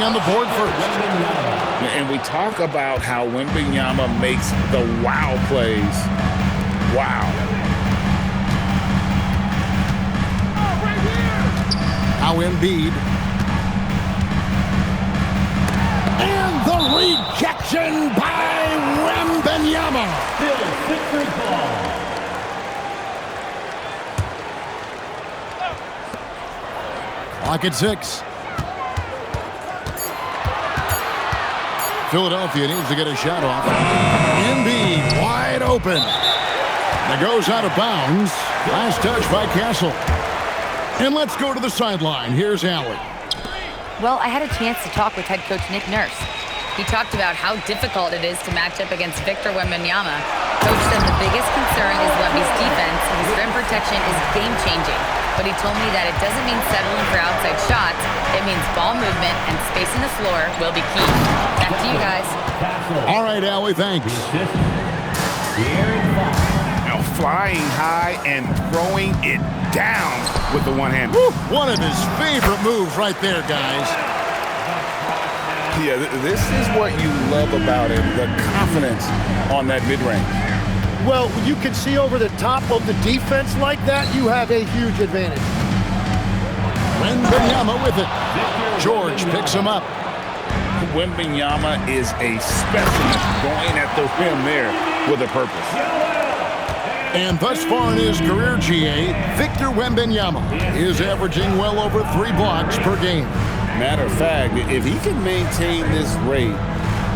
getting on the board first. And we talk about how Wembanyama makes the wow plays. Wow. Now Embiid. And the rejection by Wembanyama. Still Sixers ball. Clock at 6. Philadelphia needs to get a shot off. Embiid wide open. It goes out of bounds. Last touch by Castle. And let's go to the sideline. Here's Allie. Well, I had a chance to talk with head coach Nick Nurse. He talked about how difficult it is to match up against Victor Wembanyama. Coach said the biggest concern is Wemby's defense. His rim protection is game-changing. But he told me that it doesn't mean settling for outside shots. It means ball movement and spacing the floor will be key. Back to you guys. All right, Allie, thanks. Now flying high and throwing it down with the one hand. One of his favorite moves right there, guys. Yeah, this is what you love about him, the confidence on that mid-range. Well, when you can see over the top of the defense like that, you have a huge advantage. Wembanyama with it. George picks him up. Wembanyama is a specimen going at the rim there with a purpose. And thus far in his career, GA, Victor Wembanyama is averaging well over 3 blocks per game. Matter of fact, if he can maintain this rate,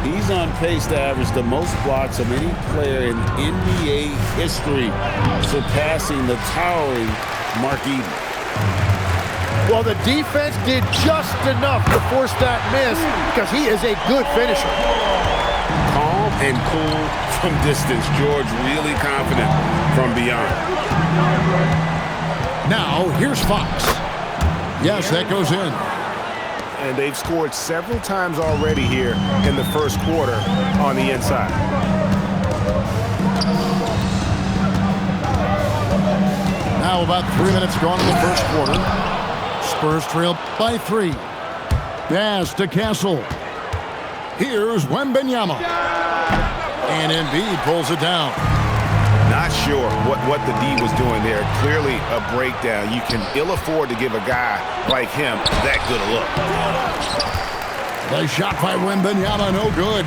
he's on pace to average the most blocks of any player in NBA history, surpassing the towering Mark Eaton. Well, the defense did just enough to force that miss because he is a good finisher. Calm and cool from distance. George really confident from beyond. Now, here's Fox. Yes, that goes in. And they've scored several times already here in the first quarter on the inside. Now about 3 minutes gone in the first quarter. Spurs trail by 3. Pass to Castle. Here's Wembanyama. And Embiid pulls it down. Not sure what the D was doing there. Clearly a breakdown. You can ill afford to give a guy like him that good a look. The shot by Wembanyama, no good.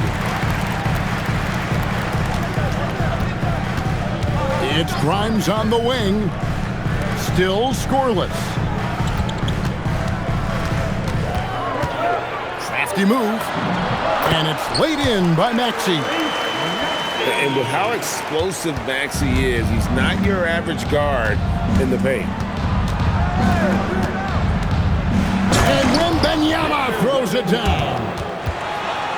It's Grimes on the wing. Still scoreless. Crafty move. And it's laid in by Maxey. And with how explosive Maxey is, he's not your average guard in the paint. And Wembanyama throws it down.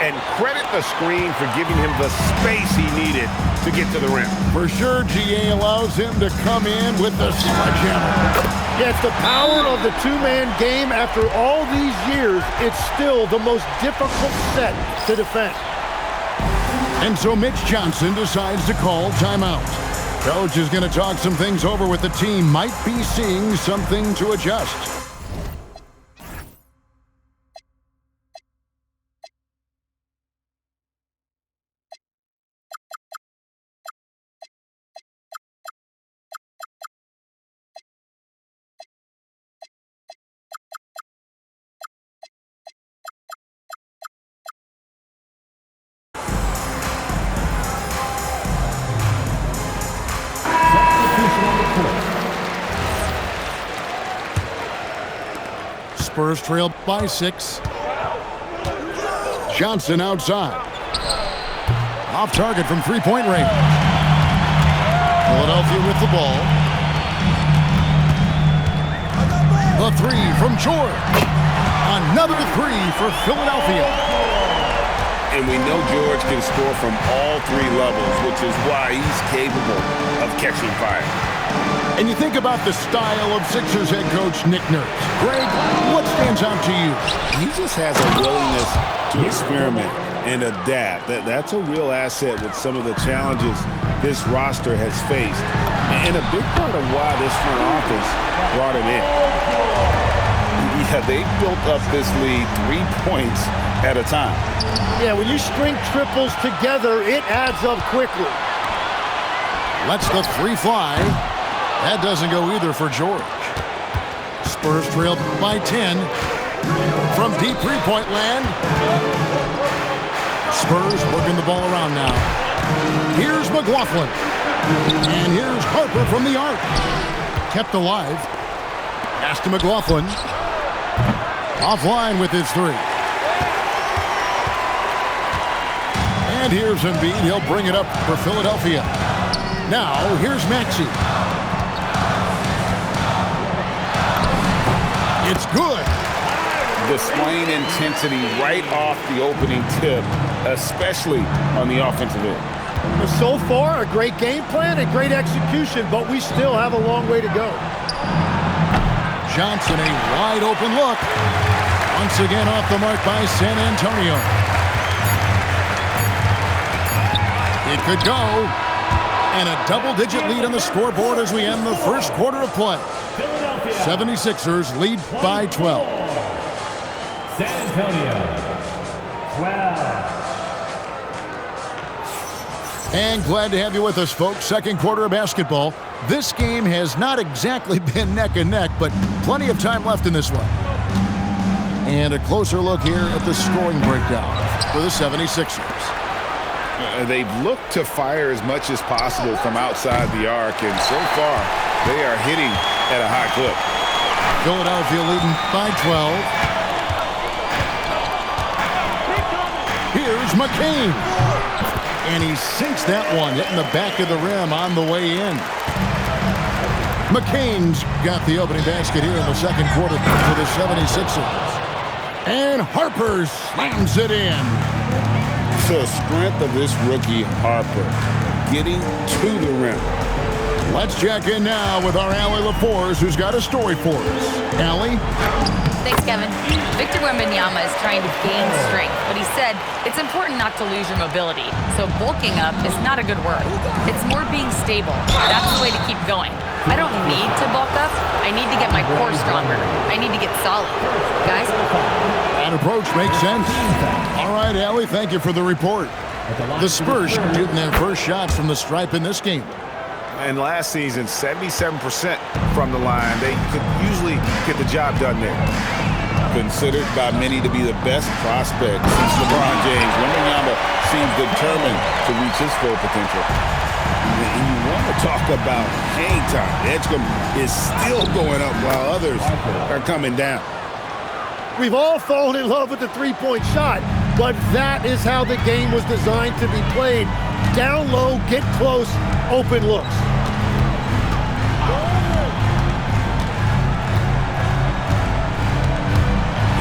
And credit the screen for giving him the space he needed to get to the rim. For sure, GA allows him to come in with the sledgehammer. Yeah, it's the power of the two-man game. After all these years, it's still the most difficult set to defend. And so Mitch Johnson decides to call timeout. Coach is going to talk some things over with the team. Might be seeing something to adjust. Spurs trail by 6. Johnson outside. Off target from three-point range. Philadelphia with the ball. The 3 from George. Another 3 for Philadelphia. And we know George can score from all 3 levels, which is why he's capable of catching fire. And you think about the style of Sixers head coach Nick Nurse. Greg, what stands out to you? He just has a willingness to experiment and adapt. That's a real asset with some of the challenges this roster has faced. And a big part of why this front office brought him in. Yeah, they built up this lead 3 points at a time. Yeah, when you string triples together, it adds up quickly. Lets the three fly. That doesn't go either for George. Spurs trail by 10 from deep three-point land. Spurs working the ball around now. Here's McLaughlin. And here's Harper from the arc. Kept alive. Pass to McLaughlin. Offline with his three. And here's Embiid. He'll bring it up for Philadelphia. Now, here's Maxey. It's good. Displaying intensity right off the opening tip, especially on the offensive end. So far, a great game plan and great execution, but we still have a long way to go. Johnson, a wide open look. Once again off the mark by San Antonio. It could go. And a double-digit lead on the scoreboard as we end the first quarter of play. 76ers lead by 12. San Antonio, 12. And glad to have you with us, folks. Second quarter of basketball. This game has not exactly been neck and neck, but plenty of time left in this one. And a closer look here at the scoring breakdown for the 76ers. They've looked to fire as much as possible from outside the arc, and so far they are hitting at a high clip. Philadelphia leading by 12. Here's McCain. And he sinks that one, hitting the back of the rim on the way in. McCain's got the opening basket here in the second quarter for the 76ers. And Harper slams it in. The strength of this rookie, Harper, getting to the rim. Let's check in now with our Allie LaForce, who's got a story for us. Allie? Thanks, Kevin. Victor Wembanyama is trying to gain strength, but he said it's important not to lose your mobility. So bulking up is not a good word. It's more being stable. That's the way to keep going. I don't need to bulk up. I need to get my core stronger. I need to get solid. Guys? That approach makes sense. All right, Allie, thank you for the report. The Spurs shooting their first shots from the stripe in this game. And last season, 77% from the line. They could usually get the job done there. Considered by many to be the best prospect since LeBron James, Wembanyama seems determined to reach his full potential. And you want to talk about hang time. Edgecombe is still going up while others are coming down. We've all fallen in love with the three-point shot, but that is how the game was designed to be played. Down low, get close, open looks.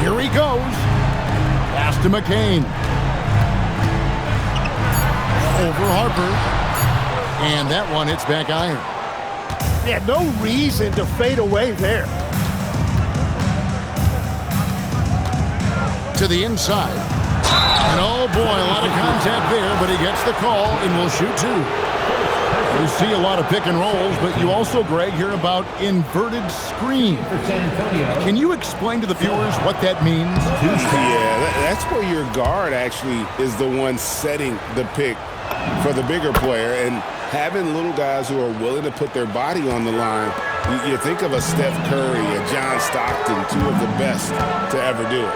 Here he goes. Pass to McCain. Over Harper. And that one hits back iron. Yeah, no reason to fade away there. To the inside. And oh boy, a lot of contact there, but he gets the call and will shoot two. You see a lot of pick and rolls, but you also, Greg, hear about inverted screen. Can you explain to the viewers what that means? Yeah, that's where your guard actually is the one setting the pick for the bigger player, and having little guys who are willing to put their body on the line. You think of a Steph Curry, a John Stockton, two of the best to ever do it.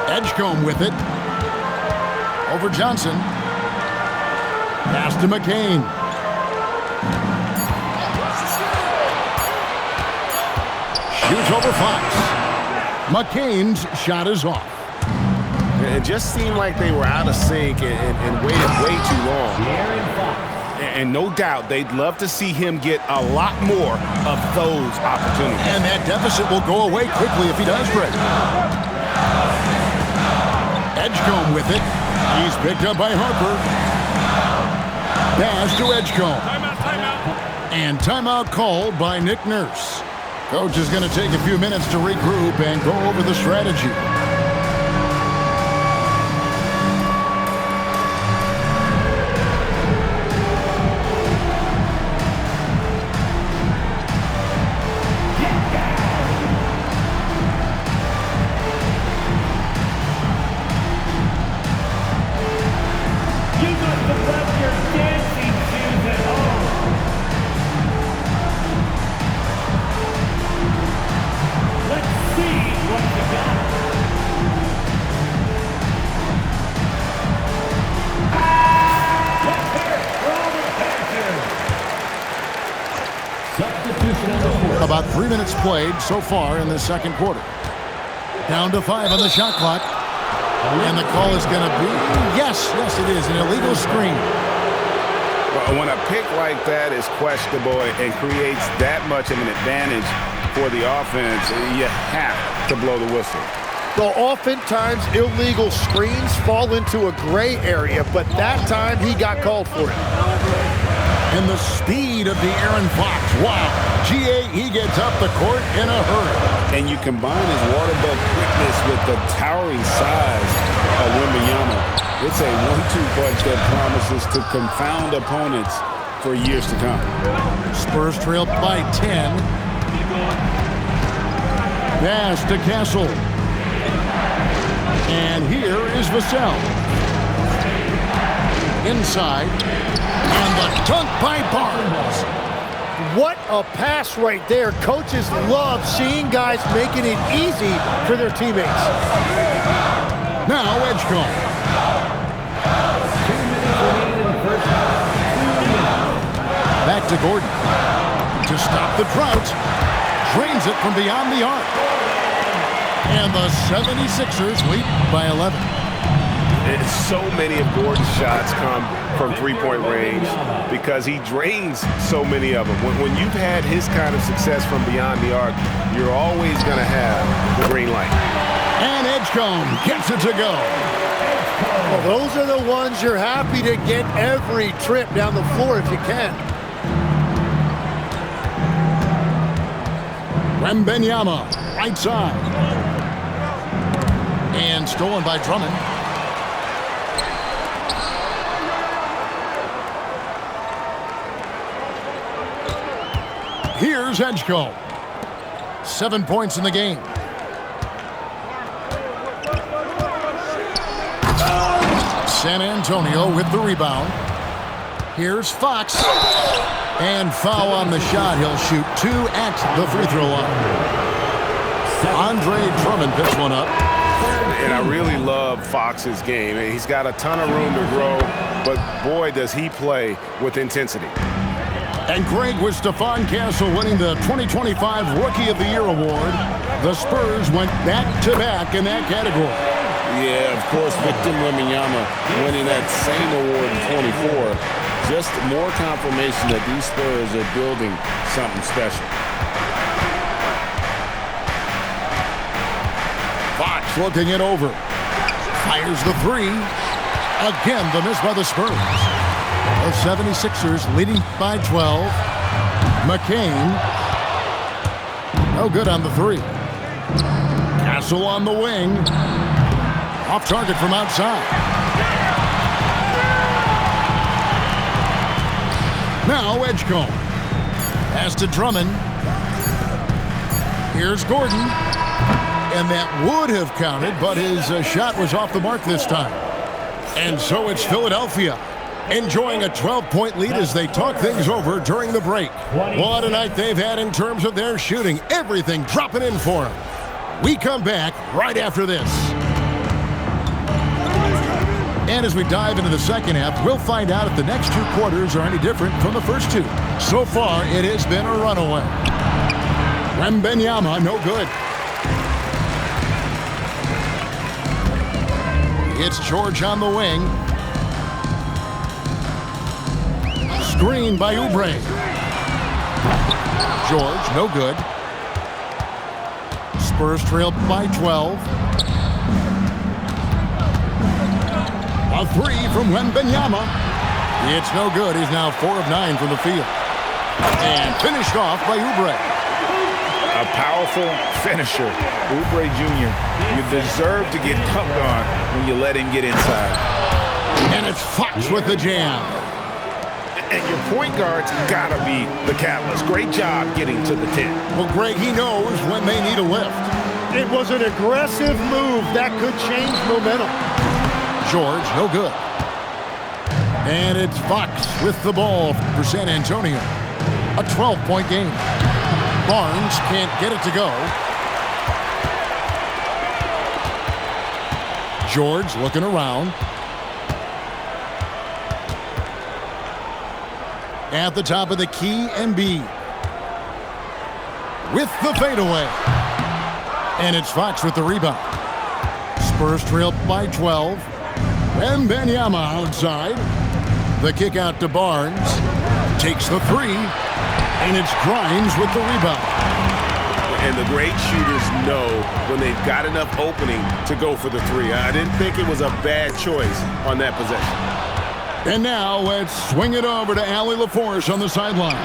Edgecombe with it. Over Johnson. Pass to McCain. Shoots over Fox. McCain's shot is off. It just seemed like they were out of sync and waited way too long. And no doubt they'd love to see him get a lot more of those opportunities. And that deficit will go away quickly if he does, Greg. Edgecombe with it. He's picked up by Harper. Pass to Edgecombe. And timeout called by Nick Nurse. Coach is going to take a few minutes to regroup and go over the strategy. 3 minutes played so far in the second quarter. Down to 5 on the shot clock. And the call is going to be, yes, it is, an illegal screen. When a pick like that is questionable and creates that much of an advantage for the offense, you have to blow the whistle. So oftentimes illegal screens fall into a gray area, but that time he got called for it. And the speed of the Aaron Fox. Wow. GA, he gets up the court in a hurry. And you combine his water bug quickness with the towering size of Wembanyama. It's a 1-2 punch that promises to confound opponents for years to come. Spurs trail by 10. Pass to Castle. And here is Vassell. Inside. And the dunk by Barnes. What a pass right there. Coaches love seeing guys making it easy for their teammates. Now Edgecombe. Back to Gordon. To stop the drought. Drains it from beyond the arc. And the 76ers lead by 11. And so many of Gordon's shots come from three-point range because he drains so many of them. When you've had his kind of success from beyond the arc, you're always going to have the green light. And Edgecombe gets it to go. Well, those are the ones you're happy to get every trip down the floor if you can. Wembanyama, right side. And stolen by Drummond. Here's Edgecombe. 7 points in the game. San Antonio with the rebound. Here's Fox. And foul on the shot. He'll shoot 2 at the free throw line. Andre Drummond picks one up. And I really love Fox's game. He's got a ton of room to grow, but boy, does he play with intensity. And Greg, with Stephon Castle winning the 2025 Rookie of the Year award, the Spurs went back-to-back in that category. Yeah, of course, Victor Wembanyama winning that same award in 24. Just more confirmation that these Spurs are building something special. Fox looking it over. Fires the 3. Again, the miss by the Spurs. The 76ers leading by 12. McCain. No good on the 3. Castle on the wing. Off target from outside. Now Edgecombe. Pass to Drummond. Here's Gordon. And that would have counted, but his shot was off the mark this time. And so it's Philadelphia enjoying a 12-point lead as they talk things over during the break. What a night they've had in terms of their shooting. Everything dropping in for them. We come back right after this. And as we dive into the second half, we'll find out if the next 2 quarters are any different from the first 2. So far, it has been a runaway. Wembanyama, no good. It's George on the wing. Screen by Oubre. George, no good. Spurs trail by 12. A 3 from Wembanyama. It's no good. He's now 4 of 9 from the field. And finished off by Oubre. A powerful finisher, Oubre Jr. You deserve to get dunked on when you let him get inside. And it's Fox with the jam. And your point guard's gotta be the catalyst. Great job getting to the 10. Well, Greg, he knows when they need a lift. It was an aggressive move that could change momentum. George, no good. And it's Fox with the ball for San Antonio. A 12-point game. Barnes can't get it to go. George looking around. At the top of the key, Embiid. with the fadeaway. And it's Fox with the rebound. Spurs trail by 12. Wembanyama outside. The kick out to Barnes. Takes the three. And it's Grimes with the rebound. And the great shooters know when they've got enough opening to go for the three. I didn't think it was a bad choice on that possession. And now let's swing it over to Allie LaForce on the sideline.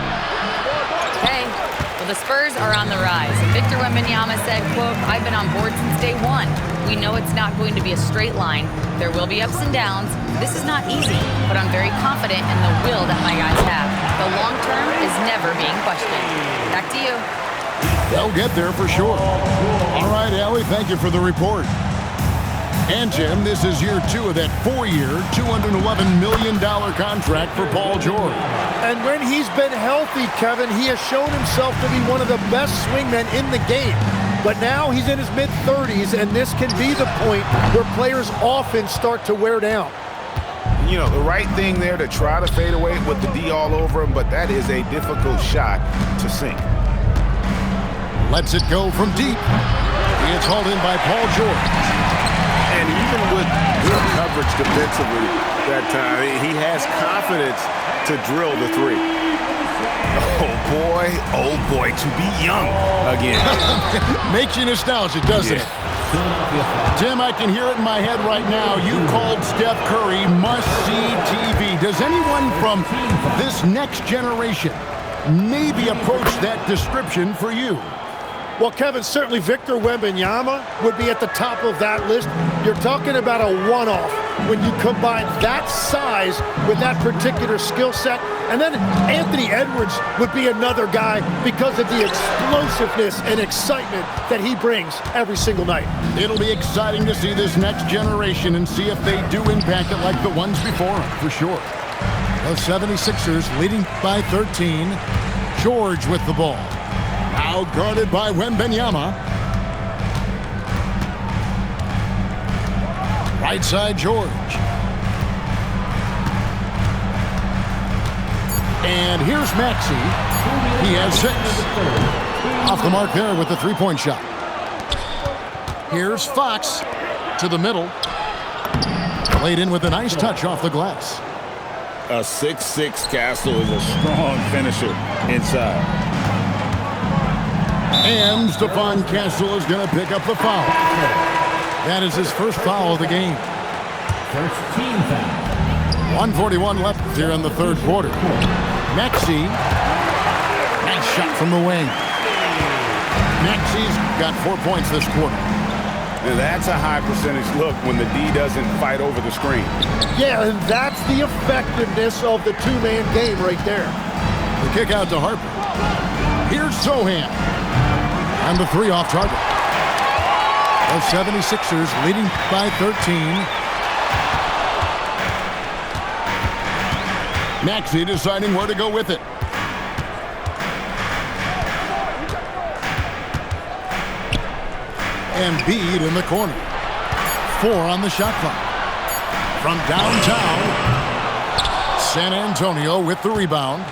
Okay, well, the Spurs are on the rise. And Victor Wembanyama said, quote, "I've been on board since day one. We know it's not going to be a straight line. There will be ups and downs. This is not easy, but I'm very confident in the will that my guys have. The long term is never being questioned." Back to you. They'll get there for sure. All right, Allie, thank you for the report. And, Jim, this is year 2 of that 4-year, $211 million contract for Paul George. And when he's been healthy, Kevin, he has shown himself to be one of the best swingmen in the game. But now he's in his mid-30s, and this can be the point where players often start to wear down. You know, the right thing there to try to fade away with the D all over him, but that is a difficult shot to sink. Lets it go from deep. It's hauled in by Paul George. And even with good coverage defensively that time, he has confidence to drill the three. Oh boy, to be young again. Makes you nostalgic, doesn't it? Tim, I can hear it in my head right now. You called Steph Curry must-see TV. Does anyone from this next generation maybe approach that description for you? Well, Kevin, certainly Victor Wembanyama would be at the top of that list. You're talking about a one-off when you combine that size with that particular skill set. And then Anthony Edwards would be another guy because of the explosiveness and excitement that he brings every single night. It'll be exciting to see this next generation and see if they do impact it like the ones before them, for sure. The 76ers leading by 13. George with the ball. Now guarded by Wembanyama. Right side, George. And here's Maxey. He has 6. Off the mark there with the three-point shot. Here's Fox to the middle. Played in with a nice touch off the glass. A 6'6" Castle is a strong finisher inside. And Stephon Castle is going to pick up the foul. That is his first foul of the game. First team foul. 1:41 left here in the third quarter. Maxey. Nice shot from the wing. Maxey's got 4 points this quarter. Now that's a high percentage look when the D doesn't fight over the screen. Yeah, and that's the effectiveness of the two-man game right there. The kick out to Harper. Here's Sohan. And the three off target. The 76ers leading by 13. Maxey deciding where to go with it. Embiid in the corner. 4 on the shot clock. From downtown, San Antonio with the rebound.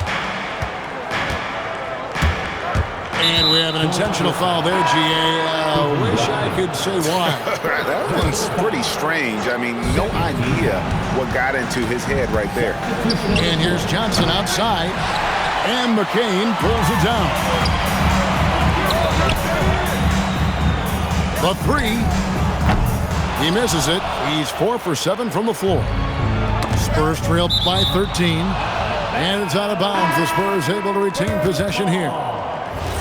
And we have an intentional foul there, G.A. Wish I could say why. That one's pretty strange. I mean, no idea what got into his head right there. And here's Johnson outside. And McCain pulls it down. The three. He misses it. He's 4 for 7 from the floor. Spurs trail by 13. And it's out of bounds. The Spurs able to retain possession here.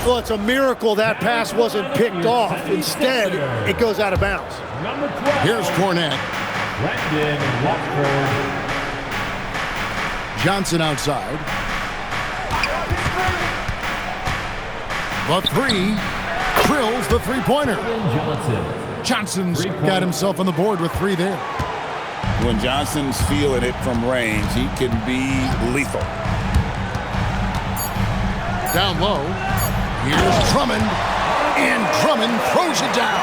Well, it's a miracle that pass wasn't picked off. Instead, it goes out of bounds. Number 12. Here's Cornette. Brandon Watford. Johnson outside. The three. Drills the three-pointer. Johnson. Johnson's got himself on the board with 3 there. When Johnson's feeling it from range, he can be lethal. Down low. Here's Drummond. And Drummond throws it down.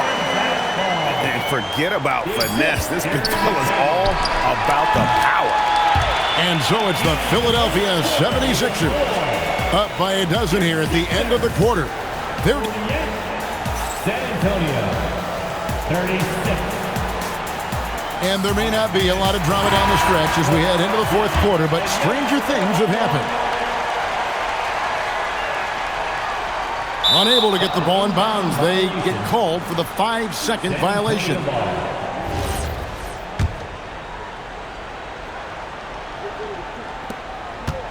And forget about finesse. This big fella's all about the power. And so it's the Philadelphia 76ers up by a dozen here at the end of the quarter. There. San Antonio, 36. And there may not be a lot of drama down the stretch as we head into the fourth quarter, but stranger things have happened. Unable to get the ball in bounds, they get called for the 5-second violation.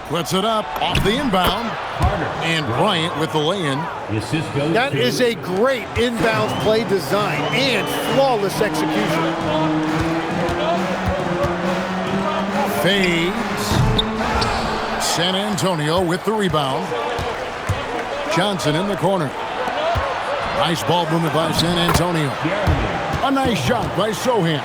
Puts it up off the inbound. And Bryant with the lay-in. That is a great inbound play design and flawless execution. Fades. San Antonio with the rebound. Johnson in the corner. Nice ball movement by San Antonio. A nice shot by Sohan.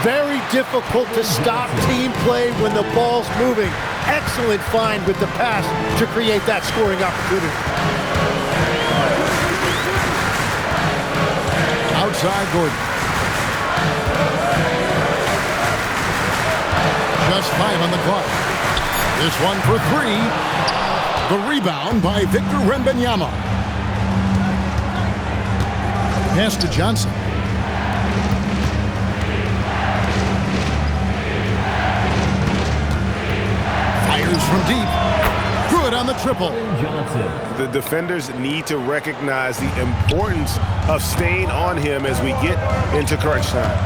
Very difficult to stop team play when the ball's moving. Excellent find with the pass to create that scoring opportunity. Outside Gordon. Just 5 on the clock. This one for 3. The rebound by Victor Wembanyama. Pass to Johnson. Fires from deep. Good on the triple. The defenders need to recognize the importance of staying on him as we get into crunch time.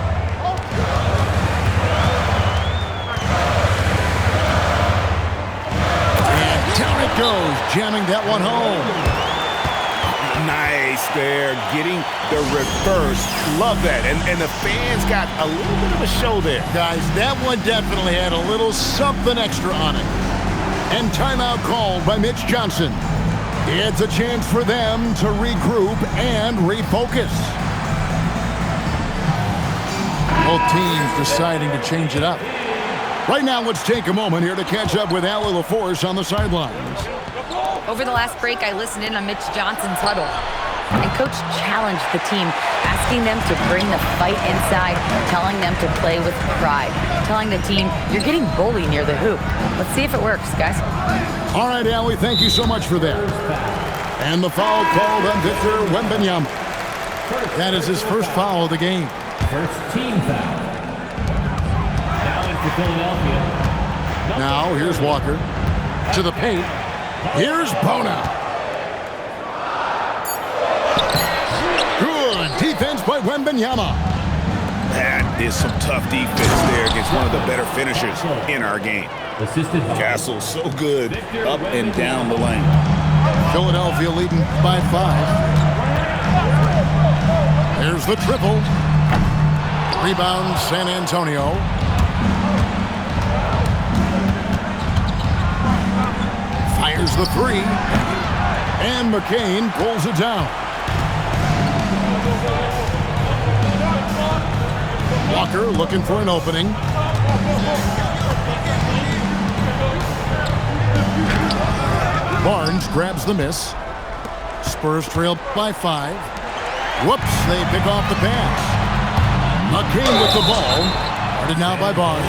And down it goes, jamming that one home. Nice there, getting the reverse. Love that. And the fans got a little bit of a show there. Guys, that one definitely had a little something extra on it. And timeout called by Mitch Johnson. It's a chance for them to regroup and refocus. Both teams deciding to change it up. Right now, let's take a moment here to catch up with Allie LaForce on the sidelines. Over the last break, I listened in on Mitch Johnson's huddle. And Coach challenged the team, asking them to bring the fight inside, telling them to play with pride, telling the team, you're getting bullied near the hoop. Let's see if it works, guys. All right, Allie, thank you so much for that. And the foul called on Victor Wembanyama. That is his first foul of the game. First team foul. Now in for Philadelphia. Now, here's Walker to the paint. Here's Bona. Good defense by Wembanyama. That is some tough defense there against one of the better finishers in our game. Assisted by Castle so good up and down the lane. Philadelphia leading by 5. There's the triple. Rebound, San Antonio. Fires the 3. And McCain pulls it down. Walker looking for an opening. Barnes grabs the miss. Spurs trail by 5. Whoops, they pick off the pass. McCain with the ball. Guarded now by Barnes.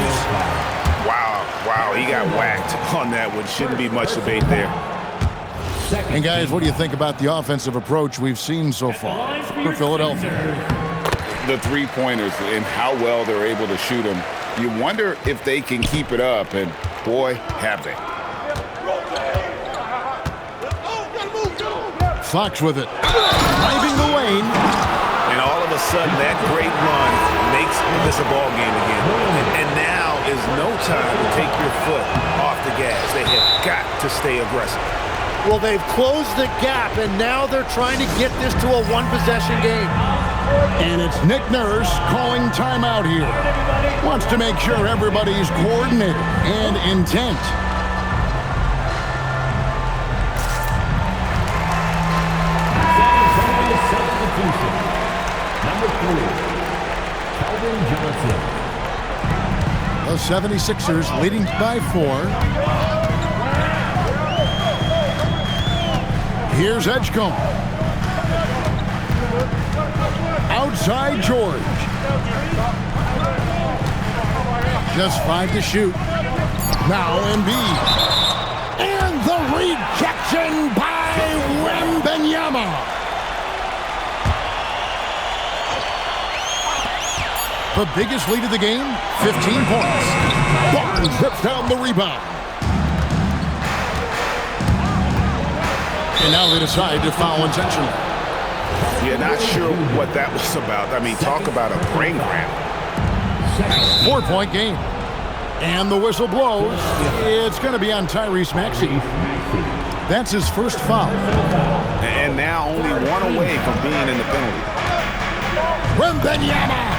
Wow, he got whacked on that one. Shouldn't be much debate there. And guys, what do you think about the offensive approach we've seen so far for Philadelphia? The three-pointers and how well they're able to shoot them. You wonder if they can keep it up, and boy, have they. Fox with it. Driving the lane. And all of a sudden, that great run makes this a ball game again. And now is no time to take your foot off the gas. They have got to stay aggressive. Well, they've closed the gap, and now they're trying to get this to a one-possession game. And it's Nick Nurse calling timeout here. Wants to make sure everybody's coordinated and intent. substitution. Number 3, Calvin Johnson. The 76ers leading by 4. Here's Edgecombe. Outside George. Just 5 to shoot. Now Embiid. And the rejection by Wembanyama. Wembanyama. The biggest lead of the game, 15 points. Barnes rips down the rebound. And now they decide to foul intentionally. Yeah, not sure what that was about. I mean, talk about a brain grab. 4-point game. And the whistle blows. It's going to be on Tyrese Maxey. That's his first foul. And now only one away from being in the penalty. Wembanyama.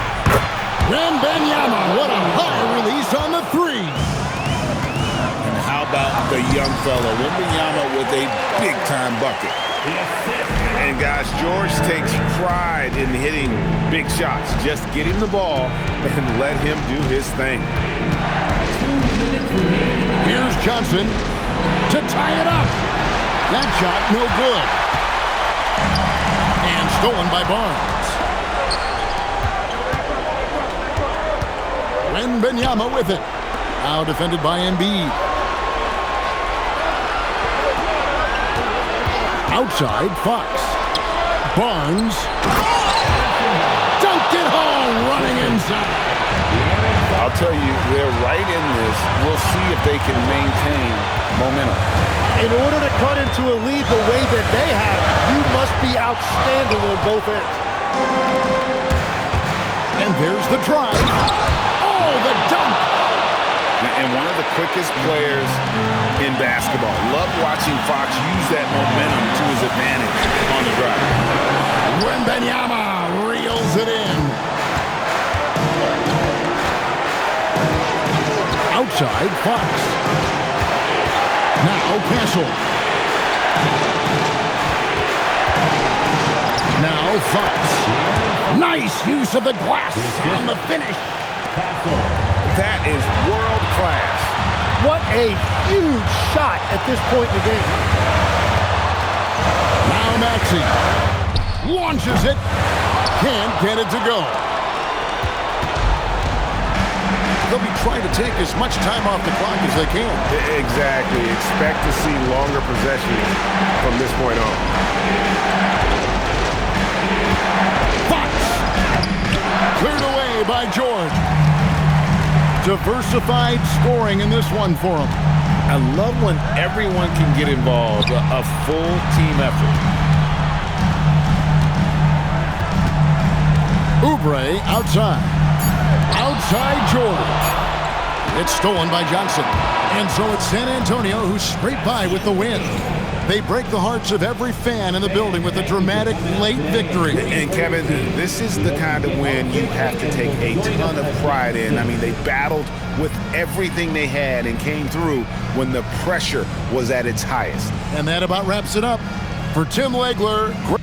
Wembanyama, what a high release on the three. And how about the young fella, Wembanyama, with a big-time bucket. And guys, George takes pride in hitting big shots. Just get him the ball and let him do his thing. Here's Johnson to tie it up. That shot no good. And stolen by Barnes. Wembanyama with it. Now defended by Embiid. Outside, Fox. Barnes. Dunked it home, running inside. I'll tell you, they're right in this. We'll see if they can maintain momentum. In order to cut into a lead the way that they have, you must be outstanding on both ends. And there's the drive. Oh, the dunk. And one of the quickest players in basketball. Love watching Fox use that momentum to his advantage on the drive. Wembanyama reels it in. Outside, Fox. Now Castle. Now Fox. Nice use of the glass on the finish. That is world class. What a huge shot at this point in the game. Now Maxey launches it. Can't get it to go. They'll be trying to take as much time off the clock as they can. Exactly. Expect to see longer possessions from this point on. Fox. Cleared away by George. Diversified scoring in this one for him. I love when everyone can get involved, a full team effort. Oubre outside. Outside George. It's stolen by Johnson. And so it's San Antonio who scraped by with the win. They break the hearts of every fan in the building with a dramatic late victory. And Kevin, this is the kind of win you have to take a ton of pride in. I mean, they battled with everything they had and came through when the pressure was at its highest. And that about wraps it up. For Tim Legler, great